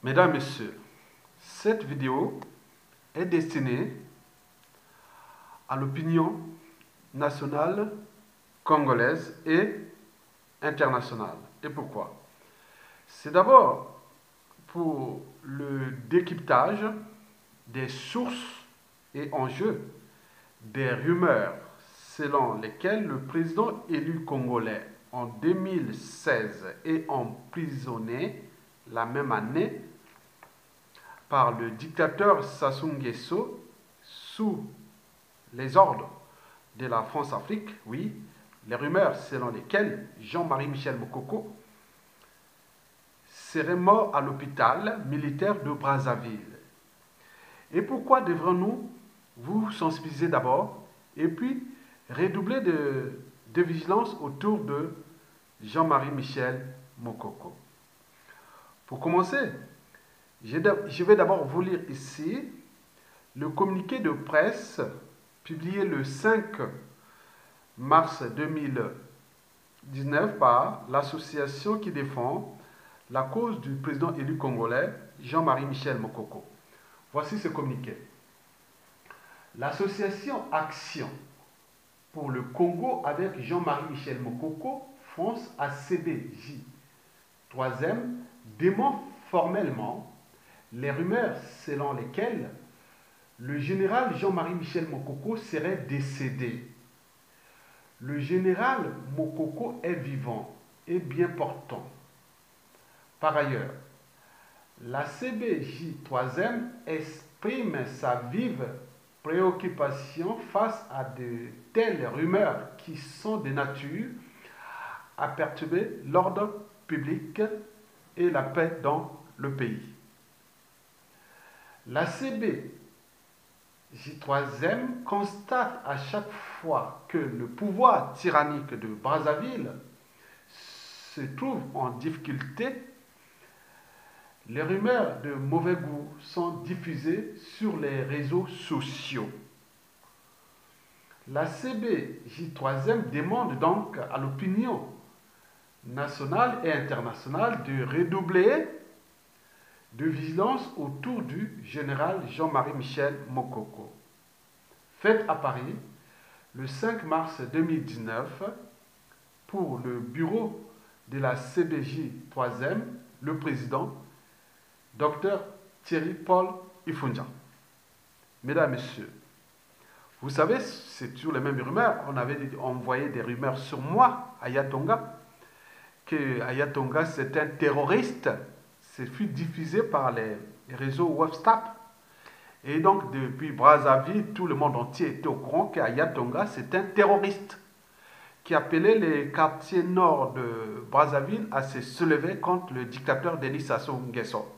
Mesdames, Messieurs, cette vidéo est destinée à l'opinion nationale, congolaise et internationale. Et pourquoi? C'est d'abord pour le décryptage des sources et enjeux des rumeurs selon lesquelles le président élu congolais en 2016 est emprisonné la même année par le dictateur Sassou Nguesso sous les ordres de la France-Afrique, oui, les rumeurs selon lesquelles Jean-Marie Michel Mokoko serait mort à l'hôpital militaire de Brazzaville. Et pourquoi devrons-nous vous sensibiliser d'abord et puis redoubler de vigilance autour de Jean-Marie Michel Mokoko? Pour commencer, je vais d'abord vous lire ici le communiqué de presse publié le 5 mars 2019 par l'association qui défend la cause du président élu congolais Jean-Marie Michel Mokoko. Voici ce communiqué. L'association Action pour le Congo avec Jean-Marie Michel Mokoko, France ACBJ 3e, dément formellement les rumeurs selon lesquelles le général Jean-Marie Michel Mokoko serait décédé. Le général Mokoko est vivant et bien portant. Par ailleurs, la CBJ 3e exprime sa vive préoccupation face à de telles rumeurs qui sont de nature à perturber l'ordre public et la paix dans le pays. La CBJ 3e constate à chaque fois que le pouvoir tyrannique de Brazzaville se trouve en difficulté. Les rumeurs de mauvais goût sont diffusées sur les réseaux sociaux. La CBJ 3e demande donc à l'opinion nationale et internationale de redoubler de vigilance autour du général Jean-Marie Michel Mokoko. Faite à Paris le 5 mars 2019 pour le bureau de la CBJ 3e, le président Dr Thierry Paul Ifunja. Mesdames, Messieurs, vous savez, c'est toujours les mêmes rumeurs. On avait envoyé des rumeurs sur moi, Ayatonga, que Ayatonga c'est un terroriste. C'est fut diffusé par les réseaux WhatsApp. Et donc, depuis Brazzaville, tout le monde entier était au courant qu'Ayatonga c'est un terroriste qui appelait les quartiers nord de Brazzaville à se soulever contre le dictateur Denis Sassou Nguesso.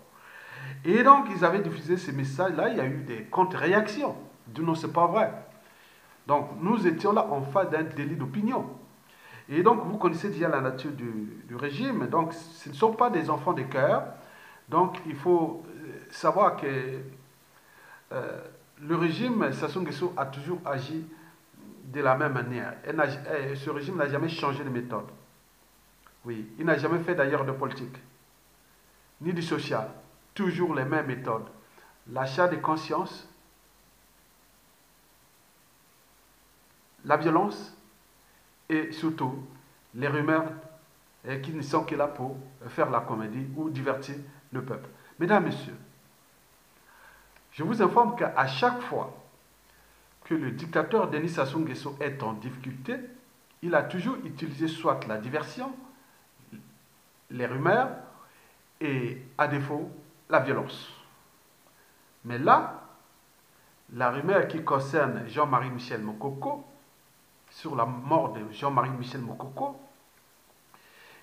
Et donc, ils avaient diffusé ces messages-là, il y a eu des contre-réactions. Du non, c'est pas vrai. Donc, nous étions là en face d'un délit d'opinion. Et donc, vous connaissez déjà la nature du régime. Donc, ce ne sont pas des enfants de cœur. Donc, il faut savoir que le régime Sassou Nguesso a toujours agi de la même manière. Ce régime n'a jamais changé de méthode. Oui, il n'a jamais fait d'ailleurs de politique, ni du social. Toujours les mêmes méthodes. L'achat de conscience, la violence et surtout les rumeurs qui ne sont que là pour faire la comédie ou divertir le peuple. Mesdames, Messieurs, je vous informe qu'à chaque fois que le dictateur Denis Sassou Nguesso est en difficulté, il a toujours utilisé soit la diversion, les rumeurs et à défaut la violence. Mais là, la rumeur qui concerne Jean-Marie Michel Mokoko, sur la mort de Jean-Marie Michel Mokoko,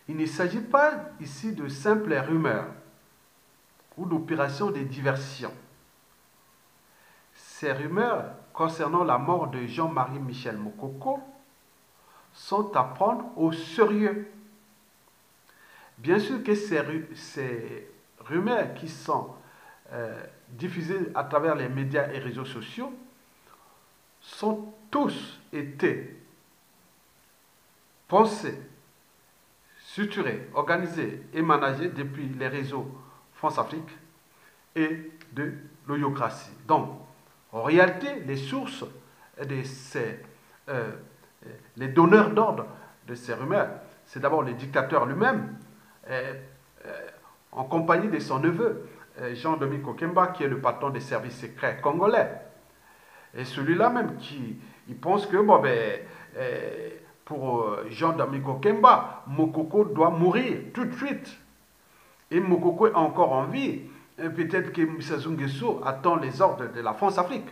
il ne s'agit pas ici de simples rumeurs ou d'opérations de diversion. Ces rumeurs concernant la mort de Jean-Marie Michel Mokoko sont à prendre au sérieux. Bien sûr que ces rumeurs qui sont diffusées à travers les médias et réseaux sociaux sont tous été pensés, structurés, organisés et managés depuis les réseaux France-Afrique, et de l'oyocratie. Donc, en réalité, les sources de les donneurs d'ordre de ces rumeurs, c'est d'abord le dictateur lui-même, en compagnie de son neveu, Jean-Dominique Okemba, qui est le patron des services secrets congolais. Et celui-là même qui il pense que pour Jean-Dominique Okemba, Mokoko doit mourir tout de suite. Et Mokoko est encore en vie. Peut-être que Sassou Nguesso attend les ordres de la France-Afrique.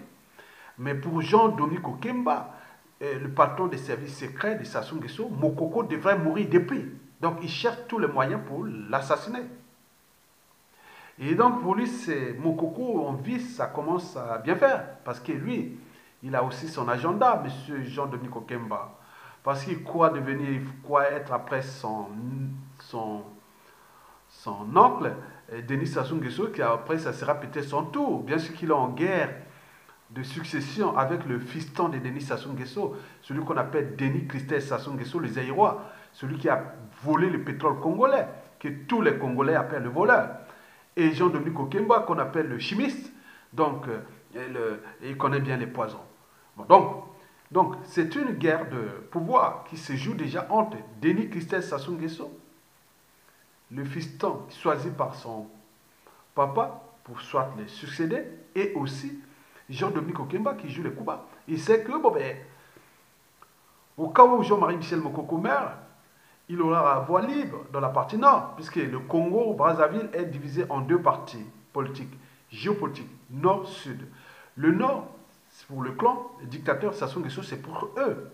Mais pour Jean-Dominique Okemba, le patron des services secrets de Sassou Nguesso, Mokoko devrait mourir depuis. Donc il cherche tous les moyens pour l'assassiner. Et donc pour lui, c'est Mokoko en vie, ça commence à bien faire. Parce que lui, il a aussi son agenda, M. Jean-Dominique Okemba. Parce qu'il croit devenir, il croit être après son oncle, Denis Sassou Nguesso, qui après ça sera peut-être son tour. Bien sûr qu'il est en guerre de succession avec le fiston de Denis Sassou Nguesso, celui qu'on appelle Denis Christophe Sassou Nguesso, le Zaïrois, celui qui a volé le pétrole congolais, que tous les Congolais appellent le voleur. Et Jean-Dominique Okemba, qu'on appelle le chimiste, donc il connaît bien les poisons. Bon, donc c'est une guerre de pouvoir qui se joue déjà entre Denis Christophe Sassou Nguesso, le fiston choisi par son papa pour soit les succéder, et aussi Jean-Dominique Okemba qui joue les coups bas. Il sait que, au cas où Jean-Marie Michel Mokoko meurt, il aura la voie libre dans la partie nord, puisque le Congo-Brazzaville est divisé en deux parties politiques, géopolitiques, nord-sud. Le nord, c'est pour le clan, le dictateur Sassou Nguesso, c'est pour eux.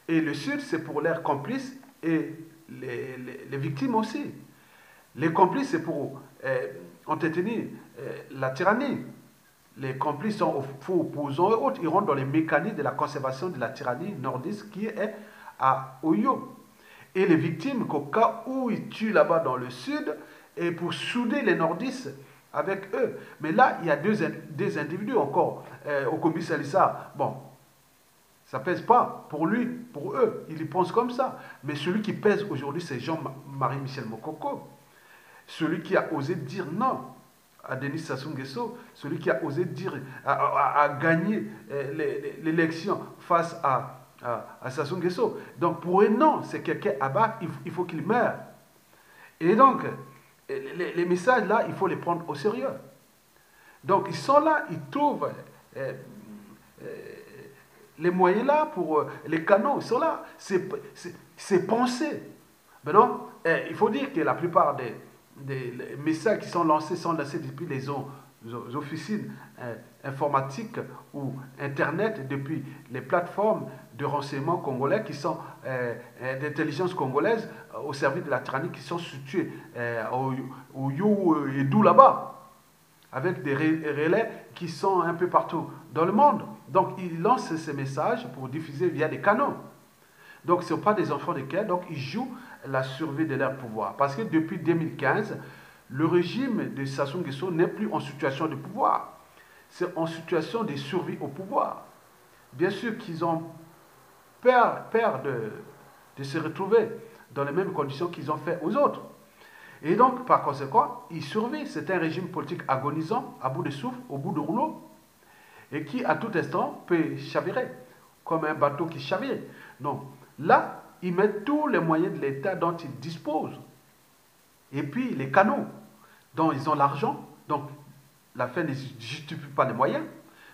Et le sud, c'est pour leurs complices et les victimes aussi. Les complices, c'est pour entretenir la tyrannie. Les complices sont faux opposants et autres. Ils rentrent dans les mécanismes de la conservation de la tyrannie nordiste qui est à Oyo. Et les victimes, qu'au cas où ils tuent là-bas dans le sud, et pour souder les nordistes avec eux. Mais là, il y a deux individus encore. Au commissariat Salissa, bon, ça ne pèse pas pour lui, pour eux. Ils y pensent comme ça. Mais celui qui pèse aujourd'hui, c'est Jean-Marie Michel Mokoko. Celui qui a osé dire non à Denis Sassou Nguesso, celui qui a osé dire, à gagner l'élection face à Sassou Nguesso. Donc pour eux, non, c'est quelqu'un à battre, il faut qu'il meure. Et donc, les messages là, il faut les prendre au sérieux. Donc ils sont là, ils trouvent les moyens là pour les canaux, ils sont là. C'est pensé. Maintenant, il faut dire que la plupart des messages qui sont lancés depuis les officines informatiques ou Internet, depuis les plateformes de renseignement congolais qui sont d'intelligence congolaise au service de la tyrannie qui sont situées au You et d'où là-bas, avec des relais qui sont un peu partout dans le monde. Donc ils lancent ces messages pour diffuser via des canaux. Donc ce ne sont pas des enfants de guerre, donc ils jouent la survie de leur pouvoir. Parce que depuis 2015, le régime de Sassou Nguesso n'est plus en situation de pouvoir. C'est en situation de survie au pouvoir. Bien sûr qu'ils ont peur de se retrouver dans les mêmes conditions qu'ils ont fait aux autres. Et donc, par conséquent, ils survivent. C'est un régime politique agonisant, à bout de souffle, au bout de rouleau, et qui, à tout instant, peut chavirer, comme un bateau qui chavire. Donc, là, ils mettent tous les moyens de l'État dont ils disposent. Et puis, les canaux dont ils ont l'argent. Donc, la fin ne justifie pas les moyens.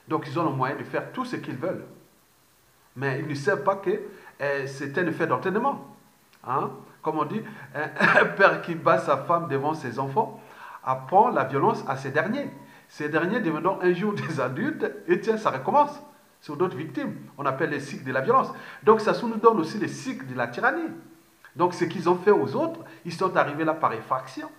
Donc, ils ont le moyen de faire tout ce qu'ils veulent. Mais ils ne savent pas que c'est un effet d'entraînement. Hein? Comme on dit, un père qui bat sa femme devant ses enfants apprend la violence à ces derniers. Ces derniers deviendront un jour des adultes et tiens, ça recommence sur d'autres victimes. On appelle les cycles de la violence. Donc ça nous donne aussi les cycles de la tyrannie. Donc ce qu'ils ont fait aux autres, ils sont arrivés là par effraction.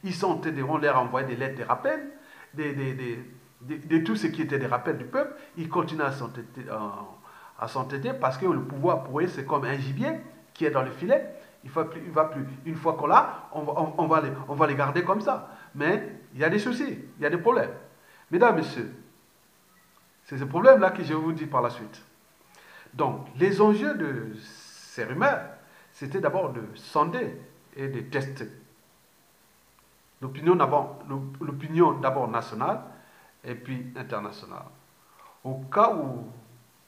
Ils sont on leur envoyer des lettres de rappel, de tout ce qui était des rappels du peuple. Ils continuent à s'entêter parce que le pouvoir pour eux c'est comme un gibier qui est dans le filet. Il va plus. Une fois qu'on l'a, on va les garder comme ça. Mais il y a des soucis, il y a des problèmes. Mesdames, Messieurs, c'est ce problème-là que je vous dis par la suite. Donc, les enjeux de ces rumeurs, c'était d'abord de sonder et de tester. L'opinion d'abord nationale et puis internationale. Au cas où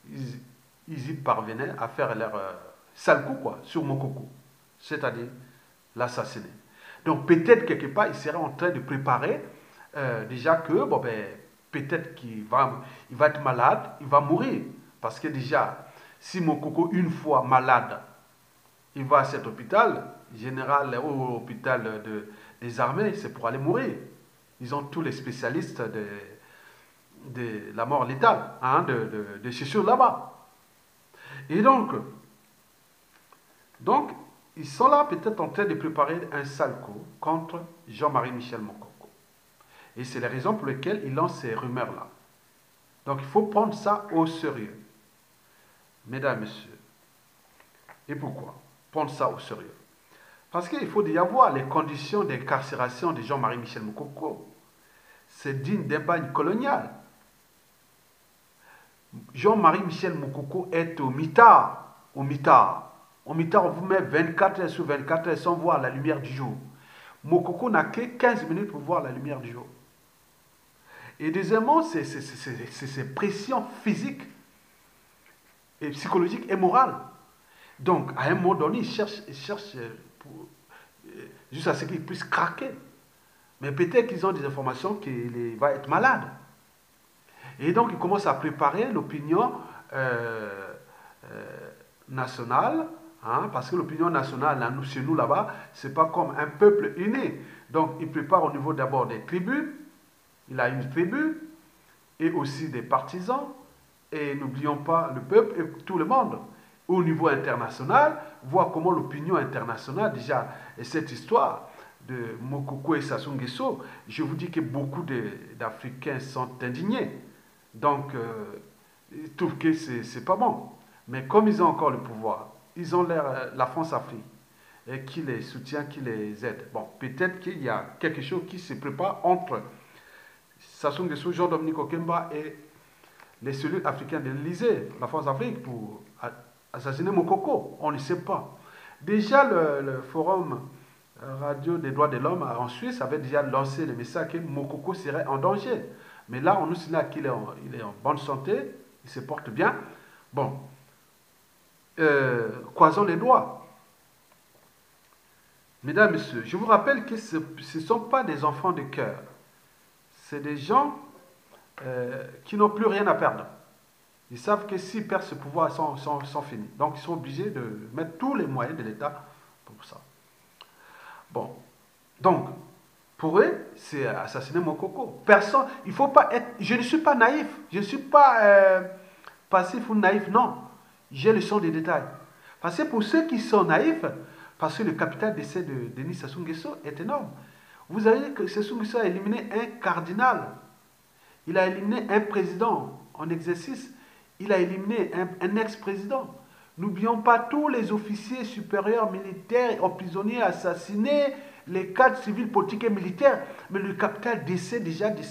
ils y parvenaient à faire leur sale coup quoi, sur Mokoko, c'est-à-dire l'assassiner. Donc peut-être quelque part, il serait en train de préparer déjà que, bon ben, peut-être il va être malade, il va mourir. Parce que déjà, si Mokoko, une fois malade, il va à cet hôpital, général ou hôpital des armées, c'est pour aller mourir. Ils ont tous les spécialistes de la mort létale, hein, de chez eux là-bas. Et donc, ils sont là peut-être en train de préparer un sale coup contre Jean-Marie Michel Mokoko. Et c'est la raison pour laquelle ils lancent ces rumeurs-là. Donc il faut prendre ça au sérieux. Mesdames, Messieurs. Et pourquoi prendre ça au sérieux? Parce qu'il faut y avoir les conditions d'incarcération de Jean-Marie Michel Mokoko. C'est digne d'un bagne colonial. Jean-Marie Michel Mokoko est au mitard. Au mitard. Au mitard, on vous met 24 heures sur 24 heures sans voir la lumière du jour. Mokoko n'a que 15 minutes pour voir la lumière du jour. Et deuxièmement, c'est ces pressions physiques et psychologiques et morales. Donc, à un moment donné, il cherche jusqu'à ce qu'il puisse craquer. Mais peut-être qu'ils ont des informations qu'il va être malade. Et donc, ils commencent à préparer l'opinion nationale, hein, parce que l'opinion nationale, chez nous là-bas, c'est pas comme un peuple uni. Donc, ils préparent au niveau d'abord des tribus. Il a une tribu, et aussi des partisans, et n'oublions pas le peuple et tout le monde. Au niveau international, voir comment l'opinion internationale, déjà, et cette histoire de Mokoko et Sassou Nguesso, je vous dis que beaucoup d'Africains sont indignés. Donc, ils trouvent que c'est pas bon. Mais comme ils ont encore le pouvoir, ils ont la France-Afrique qui les soutient, qui les aide. Bon, peut-être qu'il y a quelque chose qui se prépare entre Sassou Nguesso, Jean-Dominique Okemba et les cellules africaines de l'Élysée, la France-Afrique, pour assassiner Mokoko. On ne sait pas. Déjà, le Forum Radio des droits de l'homme en Suisse avait déjà lancé le message que Mokoko serait en danger. Mais là, on nous signale qu'il est en bonne santé, il se porte bien. Bon, croisons les doigts. Mesdames, Messieurs, je vous rappelle que ce ne sont pas des enfants de cœur. C'est des gens qui n'ont plus rien à perdre. Ils savent que s'ils perdent ce pouvoir, ils sont finis. Donc, ils sont obligés de mettre tous les moyens de l'État pour ça. Bon. Donc, pour eux, c'est assassiner Mokoko. Personne, il faut pas être... Je ne suis pas naïf. Je ne suis pas passif ou naïf. Non. J'ai le son des détails. Parce que pour ceux qui sont naïfs, parce que le capital d'essai de Denis Sassou Nguesso est énorme. Vous savez que Sassou Nguesso a éliminé un cardinal. Il a éliminé un président en exercice. Il a éliminé un ex-président. N'oublions pas tous les officiers supérieurs militaires, emprisonnés, assassinés, les cadres civils, politiques et militaires. Mais le capital d'essai déjà de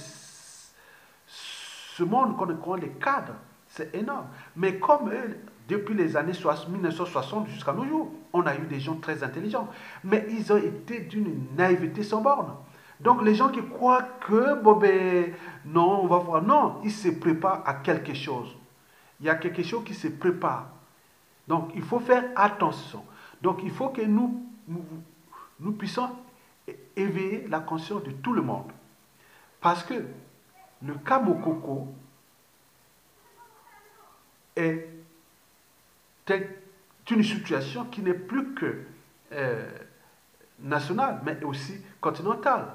ce monde qu'on appelle les cadres, c'est énorme. Mais comme eux, depuis les années 1960 jusqu'à nos jours, on a eu des gens très intelligents. Mais ils ont été d'une naïveté sans borne. Donc les gens qui croient que, bon ben, non, on va voir. Non, ils se préparent à quelque chose. Il y a quelque chose qui se prépare. Donc il faut faire attention. Donc il faut que nous puissions éveiller la conscience de tout le monde. Parce que le cas Mokoko est une situation qui n'est plus que nationale, mais aussi continentale.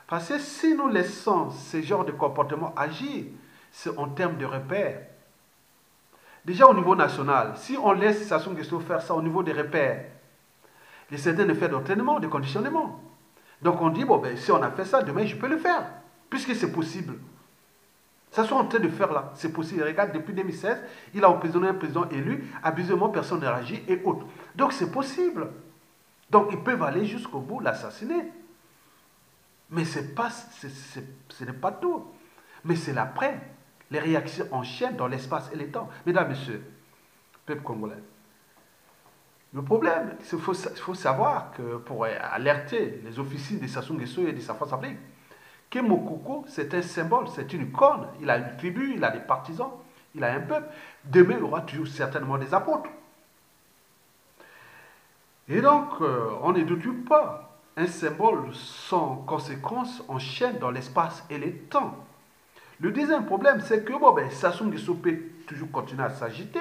Parce que si nous laissons ce genre de comportement agir, c'est en termes de repères. Déjà au niveau national, si on laisse Sassou Nguesso faire ça au niveau des repères, il y a certains effets d'entraînement, de conditionnement. Donc on dit, bon, ben, si on a fait ça, demain je peux le faire, puisque c'est possible. Ça soit en train de faire là, c'est possible. Regarde, depuis 2016, il a emprisonné un président élu, abusivement, personne n'a réagi et autres. Donc c'est possible. Donc ils peuvent aller jusqu'au bout, l'assassiner. Mais ce n'est pas tout. Mais c'est l'après. Les réactions en chaîne dans l'espace et le temps. Mesdames, Messieurs, peuple congolais, Le problème, il faut savoir que pour alerter les officiers de Sassou Nguesso et de sa force Afrique, que Mokoko, c'est un symbole, c'est une icône. Il a une tribu, il a des partisans, il a un peuple. Demain, il aura toujours certainement des apôtres. Et donc, on ne doute pas. Un symbole sans conséquence enchaîne dans l'espace et le temps. Le deuxième problème, c'est que Sassou Nguesso peut toujours continuer à s'agiter.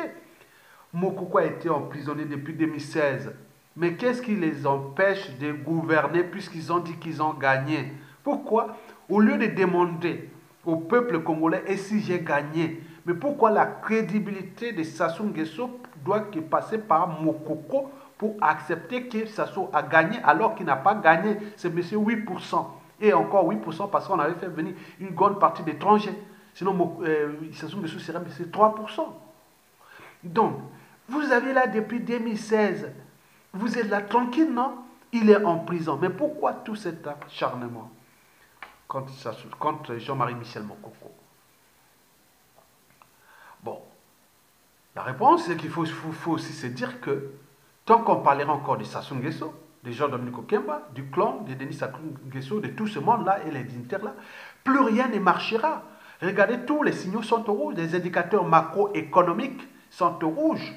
Mokoko a été emprisonné depuis 2016. Mais qu'est-ce qui les empêche de gouverner puisqu'ils ont dit qu'ils ont gagné? Pourquoi, au lieu de demander au peuple congolais, et si j'ai gagné, mais pourquoi la crédibilité de Sassou Nguesso doit passer par Mokoko pour accepter que Sassou a gagné alors qu'il n'a pas gagné? C'est monsieur 8%. Et encore 8% parce qu'on avait fait venir une grande partie d'étrangers. Sinon, Sassou Nguesso serait monsieur 3%. Donc, vous avez là depuis 2016. Vous êtes là tranquille, non? Il est en prison. Mais pourquoi tout cet acharnement contre Jean-Marie Michel Mokoko? Bon, la réponse, c'est qu'il faut aussi se dire que tant qu'on parlera encore de Sassou Nguesso, de Jean-Dominique Okemba, du clan de Denis Sassou Nguesso, de tout ce monde-là et les dignitaires-là, plus rien ne marchera. Regardez, tous les signaux sont au rouge, les indicateurs macroéconomiques sont au rouge.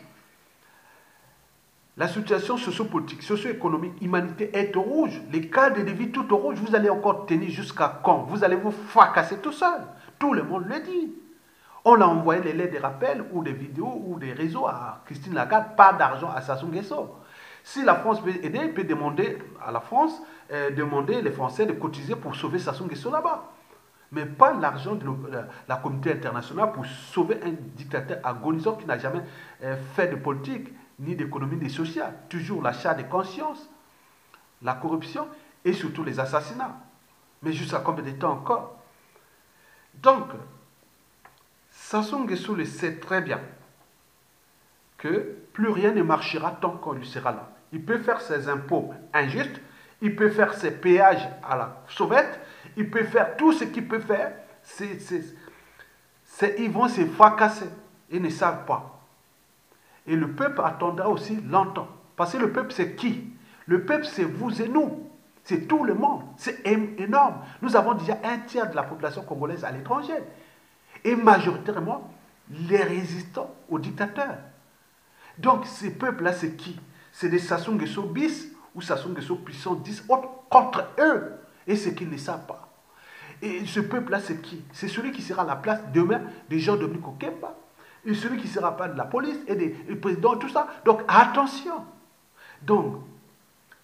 La situation sociopolitique, socio-économique, humanité est au rouge. Les cadres de vie tout au rouge. Vous allez encore tenir jusqu'à quand? Vous allez vous fracasser tout seul. Tout le monde le dit. On a envoyé les lettres de rappel ou des vidéos ou des réseaux à Christine Lagarde, pas d'argent à Sassou Nguesso. Si la France peut aider, elle peut demander à la France, demander les Français de cotiser pour sauver Sassou Nguesso là-bas. Mais pas l'argent de la communauté internationale pour sauver un dictateur agonisant qui n'a jamais fait de politique, ni d'économie, ni sociale. Toujours l'achat de conscience, la corruption et surtout les assassinats. Mais jusqu'à combien de temps encore? Donc, Sassou Nguesso le sait très bien que plus rien ne marchera tant qu'on lui sera là. Il peut faire ses impôts injustes, il peut faire ses péages à la sauvette, il peut faire tout ce qu'il peut faire. Ils vont se fracasser. Ils ne savent pas. Et le peuple attendra aussi longtemps. Parce que le peuple, c'est qui? Le peuple, c'est vous et nous. C'est tout le monde. C'est énorme. Nous avons déjà un tiers de la population congolaise à l'étranger. Et majoritairement, les résistants aux dictateurs. Donc, ces peuples-là, c'est qui? C'est des Sassou Nguesso bis ou Sassou Nguesso puissant 10 autres contre eux. Et c'est qu'ils ne savent pas. Et ce peuple-là, c'est qui? C'est celui qui sera à la place demain des Jean-Dominique Okemba. Et celui qui ne sera pas de la police et des présidents, tout ça. Donc, attention. Donc,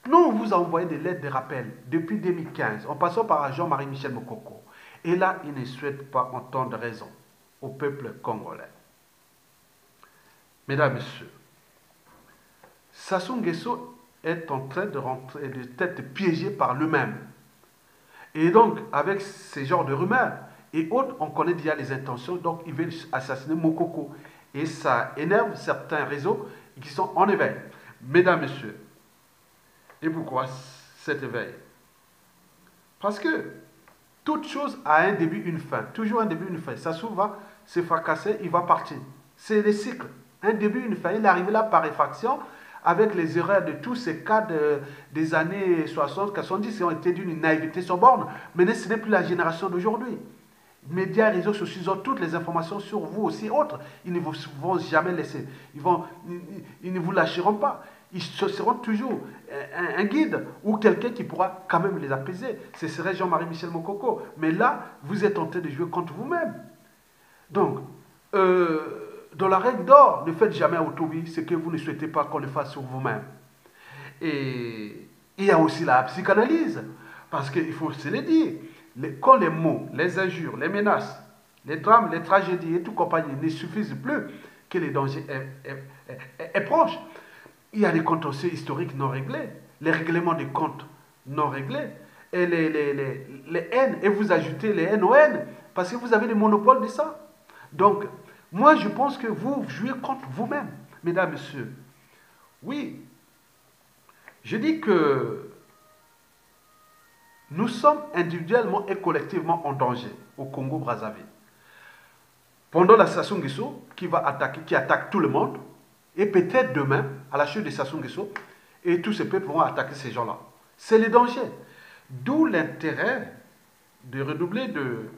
nous, on vous a envoyé des lettres de rappel depuis 2015, en passant par Jean-Marie Michel Mokoko. Et là, il ne souhaite pas entendre raison au peuple congolais. Mesdames, Messieurs, Sassou Nguesso est en train d'être piégé par lui-même. Et donc, avec ces genres de rumeurs et autres, on connaît déjà les intentions, donc il veut assassiner Mokoko. Et ça énerve certains réseaux qui sont en éveil. Mesdames, Messieurs, et pourquoi cet éveil? Parce que toute chose a un début, une fin. Toujours un début, une fin. Sassou va se fracasser, il va partir. C'est le cycle. Un début, une fin. Il est arrivé là par effraction, avec les erreurs de tous ces cas des années 60, 70, qui ont été d'une naïveté sans borne. Mais ce n'est plus la génération d'aujourd'hui. Médias, réseaux sociaux, ils ont toutes les informations sur vous aussi, autres. Ils ne vous vont jamais laisser. Ils ne vous lâcheront pas. Ils seront toujours un guide ou quelqu'un qui pourra quand même les apaiser. Ce serait Jean-Marie Michel Mokoko. Mais là, vous êtes en train de jouer contre vous-même. Donc, dans la règle d'or, ne faites jamais autobie ce que vous ne souhaitez pas qu'on le fasse sur vous-même. Et il y a aussi la psychanalyse. Parce qu'il faut se le dire. Quand les mots, les injures, les menaces, les drames, les tragédies et tout compagnie ne suffisent plus, que le danger est proche. Il y a des contentieux historiques non réglés, les règlements des comptes non réglés, et les haines, et vous ajoutez les haines aux haines, parce que vous avez le monopole de ça. Donc, moi je pense que vous jouez contre vous-même, mesdames, messieurs. Oui, je dis que nous sommes individuellement et collectivement en danger au Congo-Brazzaville. Pendant la Sassou Nguesso qui attaque tout le monde, Et peut-être demain, à la chute de Sassou Nguesso, et tous ces peuples vont attaquer ces gens-là. C'est le danger. D'où l'intérêt de redoubler de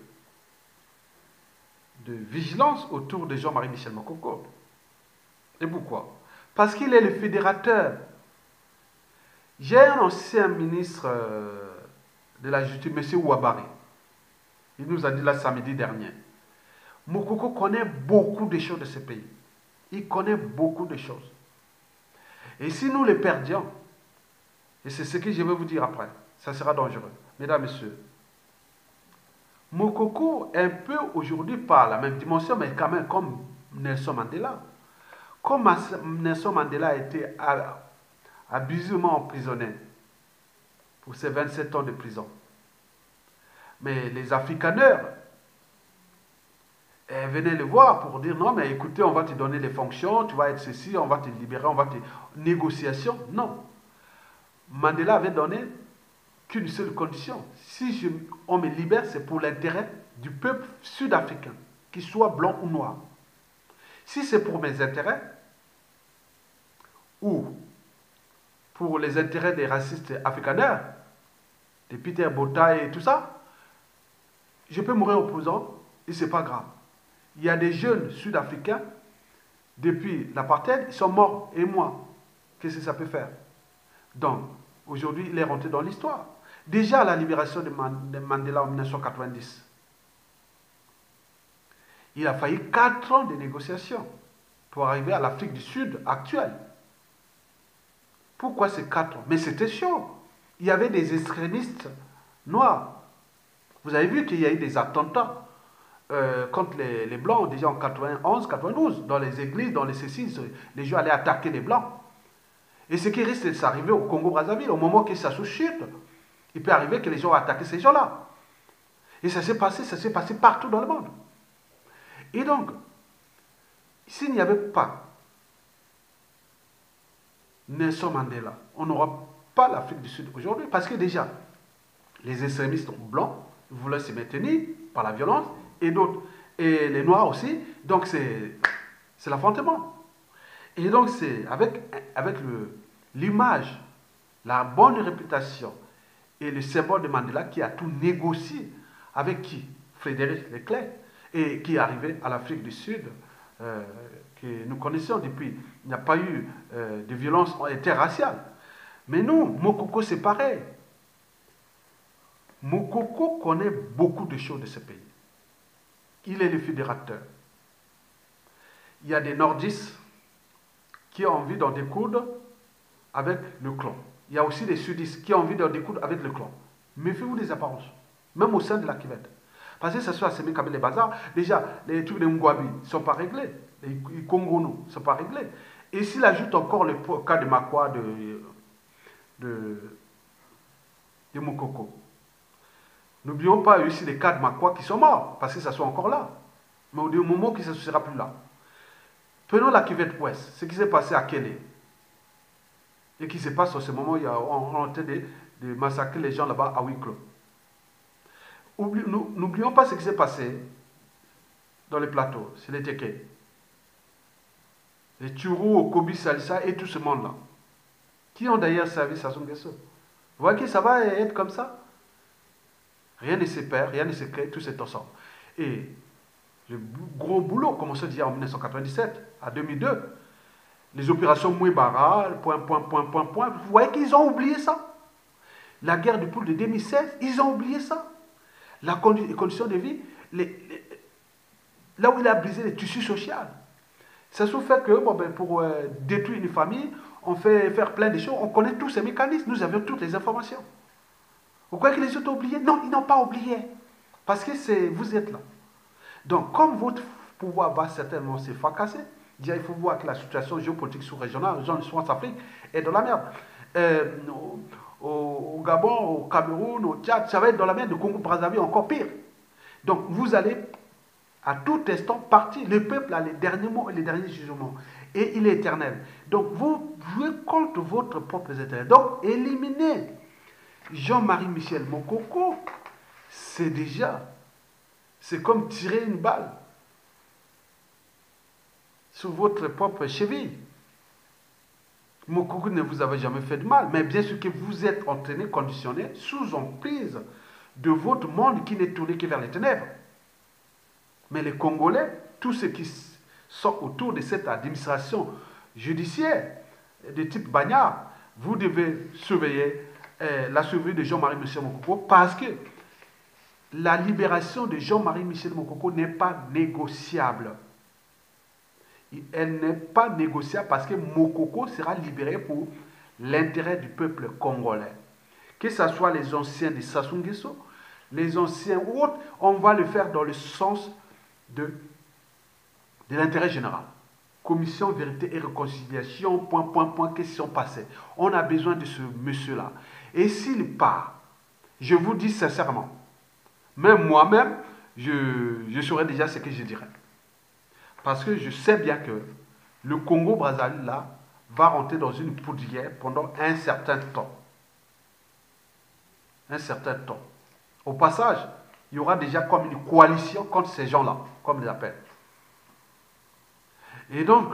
vigilance autour de Jean-Marie Michel Mokoko. Et pourquoi? Parce qu'il est le fédérateur. J'ai un ancien ministre de la Justice, M. Ouabari. Il nous a dit là samedi dernier. Mokoko connaît beaucoup de choses de ce pays. Il connaît beaucoup de choses. Et si nous les perdions, et c'est ce que je vais vous dire après, ça sera dangereux. Mesdames, Messieurs, Mokoko, un peu aujourd'hui, pas la même dimension, mais quand même comme Nelson Mandela. Comme Nelson Mandela a été abusivement emprisonné pour ses 27 ans de prison. Mais les africaneurs venaient le voir pour dire non, mais écoutez, on va te donner les fonctions, tu vas être ceci, on va te libérer, on va te. Négociation. Non. Mandela avait donné qu'une seule condition. Si on me libère, c'est pour l'intérêt du peuple sud-africain, qu'il soit blanc ou noir. Si c'est pour mes intérêts, ou pour les intérêts des racistes africaneurs, de Peter Botha et tout ça, je peux mourir opposant et ce n'est pas grave. Il y a des jeunes sud-africains, depuis l'apartheid, ils sont morts. Et moi, qu'est-ce que ça peut faire? Donc, aujourd'hui, il est rentré dans l'histoire. Déjà à la libération de Mandela en 1990, il a fallu 4 ans de négociations pour arriver à l'Afrique du Sud actuelle. Pourquoi ces 4 ans? Mais c'était chaud. Il y avait des extrémistes noirs. Vous avez vu qu'il y a eu des attentats contre les Blancs, déjà en 91, 92, dans les églises, dans les ceci, les gens allaient attaquer les Blancs. Et ce qui risque de s'arriver au Congo-Brazzaville, au moment que ça suscite, il peut arriver que les gens attaquent ces gens-là. Et ça s'est passé partout dans le monde. Et donc, s'il n'y avait pas Nelson Mandela, on n'aura pas l'Afrique du Sud aujourd'hui, parce que déjà, les extrémistes blancs voulaient se maintenir par la violence, et d'autres, et les Noirs aussi, donc c'est l'affrontement. Et donc c'est avec l'image, la bonne réputation et le symbole de Mandela qui a tout négocié avec qui? Frédéric Leclerc, et qui est arrivé à l'Afrique du Sud, que nous connaissions depuis. Il n'y a pas eu de violence interraciale. Mais nous, Mokoko, c'est pareil. Mokoko connaît beaucoup de choses de ce pays. Il est le fédérateur. Il y a des nordistes qui ont envie d'en découdre avec le clan. Il y a aussi des sudistes qui ont envie d'en découdre avec le clan. Méfiez-vous des apparences, même au sein de la Kivette. Parce que ce soit Sémé Kabé les bazars, déjà, les trucs de Ngwabi ne sont pas réglés. Les Congono ne sont pas réglés. Et s'il ajoute encore le cas de Makwa de Mokoko, n'oublions pas aussi les cas de Makwa qui sont morts, parce que ça soit encore là. Mais au moment où ça ne sera plus là. Prenons la Kivette Ouest, ce qui s'est passé à Kélé. Et qui se passe en ce moment, on est en train de massacrer les gens là-bas à huis clos. N'oublions pas ce qui s'est passé dans les plateaux, c'est les Teke. Les Tchurou, Kobi, Salissa et tout ce monde-là. Qui ont d'ailleurs servi Sassou Nguesso. Vous voyez que ça va être comme ça? Rien ne se perd, rien ne se crée, tout est ensemble. Et le gros boulot commençait déjà en 1997 à 2002. Les opérations Mouébara, point. Vous voyez qu'ils ont oublié ça. La guerre du poule de 2016, ils ont oublié ça. Les conditions de vie, là où il a brisé les tissus sociaux. Ça se fait que pour détruire une famille, on fait faire plein de choses. On connaît tous ces mécanismes. Nous avions toutes les informations. Vous croyez que les autres ont oublié? Non, ils n'ont pas oublié. Parce que vous êtes là. Donc, comme votre pouvoir va certainement se fracasser, déjà, il faut voir que la situation géopolitique sous-régionale, genre France-Afrique, est dans la merde. Au Gabon, au Cameroun, au Tchad, ça va être dans la merde. Le Congo-Brazzaville, encore pire. Donc, vous allez à tout instant partir. Le peuple a les derniers mots et les derniers jugements. Et il est éternel. Donc, vous jouez contre votre propre intérêt. Donc, éliminez Jean-Marie Michel Mokoko, c'est comme tirer une balle sur votre propre cheville. Mokoko ne vous avait jamais fait de mal, mais bien sûr que vous êtes entraîné, conditionné, sous emprise de votre monde qui n'est tourné que vers les ténèbres. Mais les Congolais, tous ceux qui sont autour de cette administration judiciaire de type Bagnard, vous devez surveiller la survie de Jean-Marie Michel Mokoko parce que la libération de Jean-Marie Michel Mokoko n'est pas négociable. Elle n'est pas négociable parce que Mokoko sera libéré pour l'intérêt du peuple congolais. Que ce soit les anciens de Sassou Nguesso, les anciens ou autres, on va le faire dans le sens de l'intérêt général. Commission vérité et réconciliation, question passée. On a besoin de ce monsieur-là. Et s'il part, je vous dis sincèrement, même moi-même, je saurais déjà ce que je dirais. Parce que je sais bien que le Congo-Brazzaville, là, va rentrer dans une poudrière pendant un certain temps. Un certain temps. Au passage, il y aura déjà comme une coalition contre ces gens-là, comme ils l'appellent. Et donc,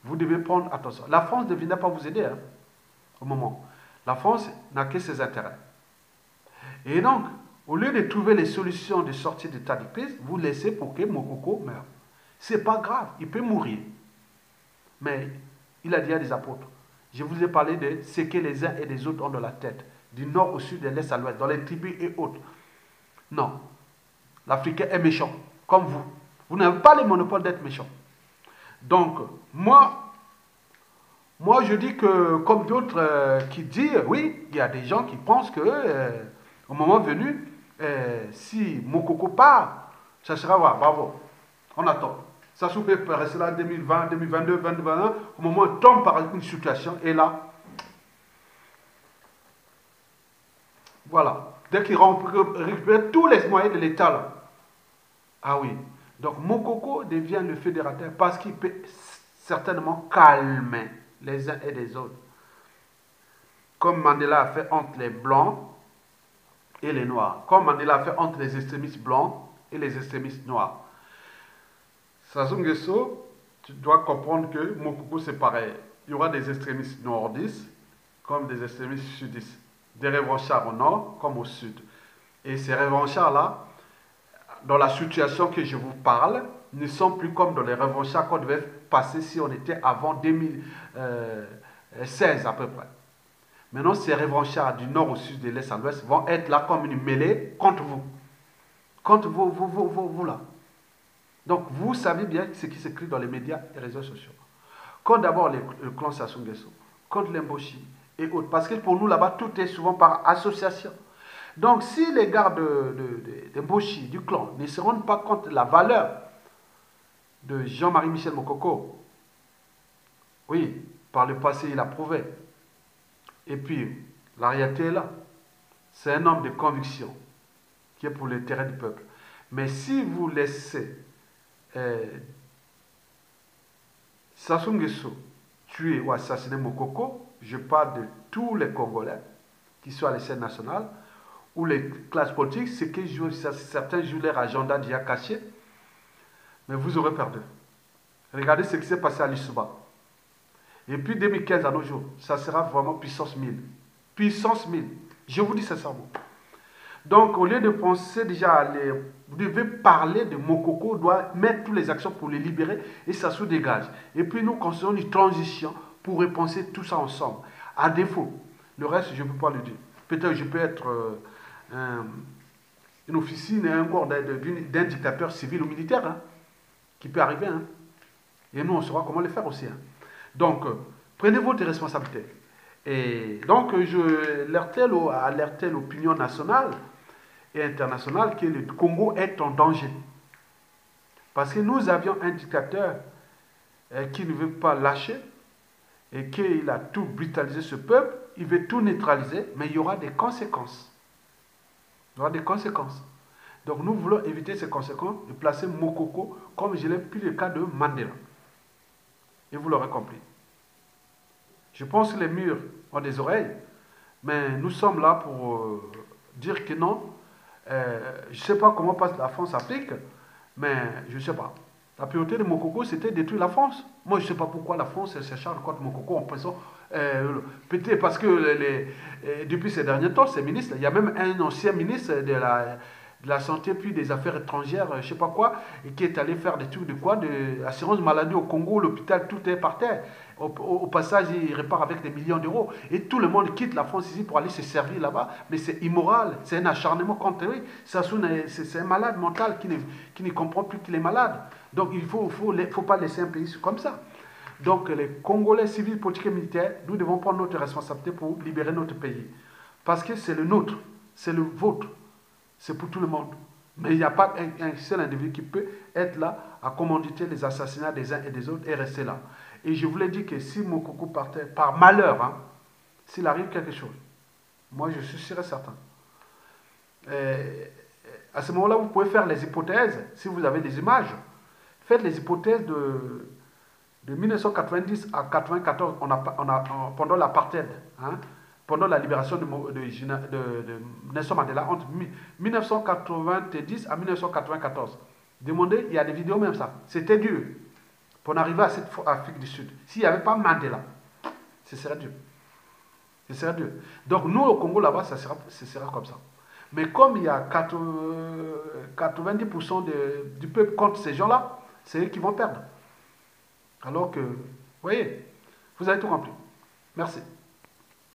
vous devez prendre attention. La France ne viendra pas vous aider hein, au moment. La France n'a que ses intérêts. Et donc, au lieu de trouver les solutions de sortie d'état de crise, vous laissez pour que Mokoko meure. C'est pas grave, il peut mourir. Mais il a dit à des apôtres, je vous ai parlé de ce que les uns et les autres ont dans la tête, du nord au sud, de l'est à l'ouest, dans les tribus et autres. Non, l'Africain est méchant, comme vous. Vous n'avez pas le monopole d'être méchant. Donc, moi je dis que, comme d'autres qui disent, oui, il y a des gens qui pensent que, au moment venu, si Mokoko part, ça sera bravo. On attend. Ça se peut rester là en 2020, 2022, 2021. Au moment où on tombe par une situation, et là, voilà. Dès qu'il récupère tous les moyens de l'État, là. Ah oui. Donc, Mokoko devient le fédérateur parce qu'il peut certainement calmer les uns et les autres. Comme Mandela a fait entre les Blancs et les Noirs. Comme Mandela a fait entre les extrémistes blancs et les extrémistes noirs. Sassou Nguesso, tu dois comprendre que Mokoko c'est pareil. Il y aura des extrémistes nordistes comme des extrémistes sudistes. Des revanchards au nord comme au sud. Et ces revanchards-là, dans la situation que je vous parle, ne sont plus comme dans les revanchards qu'on devait passer si on était avant 2016 à peu près. Maintenant, ces revanchards du nord au sud, de l'est à l'ouest vont être là comme une mêlée contre vous. Contre vous là. Donc, vous savez bien ce qui s'écrit dans les médias et les réseaux sociaux. Contre d'abord le clan Sassou Nguesso, contre l'Emboshi et autres. Parce que pour nous, là-bas, tout est souvent par association. Donc, si les gars de Mboshi, du clan, ne se rendent pas compte de la valeur de Jean-Marie Michel Mokoko, oui, par le passé, il a prouvé. Et puis, la réalité est là. C'est un homme de conviction qui est pour l'intérêt du peuple. Mais si vous laissez Sassou Nguesso tuer ou assassiner Mokoko, je parle de tous les Congolais, qui sont à l'échelle nationale, ou les classes politiques, c'est que certains jouent leur agenda déjà caché, mais vous aurez perdu. Regardez ce qui s'est passé à Lissouba. Et puis 2015 à nos jours, ça sera vraiment puissance 1000. Puissance 1000. Je vous dis sincèrement. Donc, au lieu de penser déjà à les... Vous devez parler de Mokoko, on doit mettre toutes les actions pour les libérer et ça se dégage. Et puis nous considérons une transition pour repenser tout ça ensemble. À défaut, le reste, je ne peux pas le dire. Peut-être que je peux être une officine, un corps d'un dictateur civil ou militaire, hein, qui peut arriver. Hein. Et nous, on saura comment le faire aussi. Hein. Donc, prenez votre responsabilité. Et donc, je alertais l'opinion nationale et internationale que le Congo est en danger. Parce que nous avions un dictateur qui ne veut pas lâcher et qu'il a tout brutalisé ce peuple, il veut tout neutraliser, mais il y aura des conséquences. Il y aura des conséquences. Donc nous voulons éviter ces conséquences et placer Mokoko comme je l'ai pris le cas de Mandela. Et vous l'aurez compris. Je pense que les murs ont des oreilles, mais nous sommes là pour dire que non. Je ne sais pas comment passe la France-Afrique, mais je ne sais pas. La priorité de Mokoko, c'était détruire la France. Moi, je ne sais pas pourquoi la France s'acharne contre Mokoko en pensant Peut-être parce que depuis ces derniers temps, ces ministres, il y a même un ancien ministre de la Santé puis des Affaires étrangères, je sais pas quoi, et qui est allé faire des trucs de quoi, de assurance maladie au Congo, l'hôpital, tout est par terre. Au passage, il repart avec des millions d'euros. Et tout le monde quitte la France ici pour aller se servir là-bas. Mais c'est immoral, c'est un acharnement contre lui. C'est un malade mental qui ne comprend plus qu'il est malade. Donc il ne faut pas laisser un pays comme ça. Donc les Congolais civils, politiques et militaires, nous devons prendre notre responsabilité pour libérer notre pays. Parce que c'est le nôtre, c'est le vôtre, c'est pour tout le monde. Mais il n'y a pas un seul individu qui peut être là à commanditer les assassinats des uns et des autres et rester là. Et je voulais dire que si Moukoko partait, par malheur, hein, s'il arrive quelque chose, moi je suis sûr et certain. À ce moment-là, vous pouvez faire les hypothèses, si vous avez des images, faites les hypothèses de 1990 à 1994, pendant l'apartheid, hein, pendant la libération de Nelson Mandela, entre 1990 à 1994. Demandez, il y a des vidéos même ça. C'était dur pour en arriver à cette Afrique du Sud. S'il n'y avait pas Mandela, ce serait dur. Ce serait dur. Donc nous, au Congo, là-bas, ce sera comme ça. Mais comme il y a 90% du peuple contre ces gens-là, c'est eux qui vont perdre. Alors que, vous voyez, vous avez tout compris. Merci.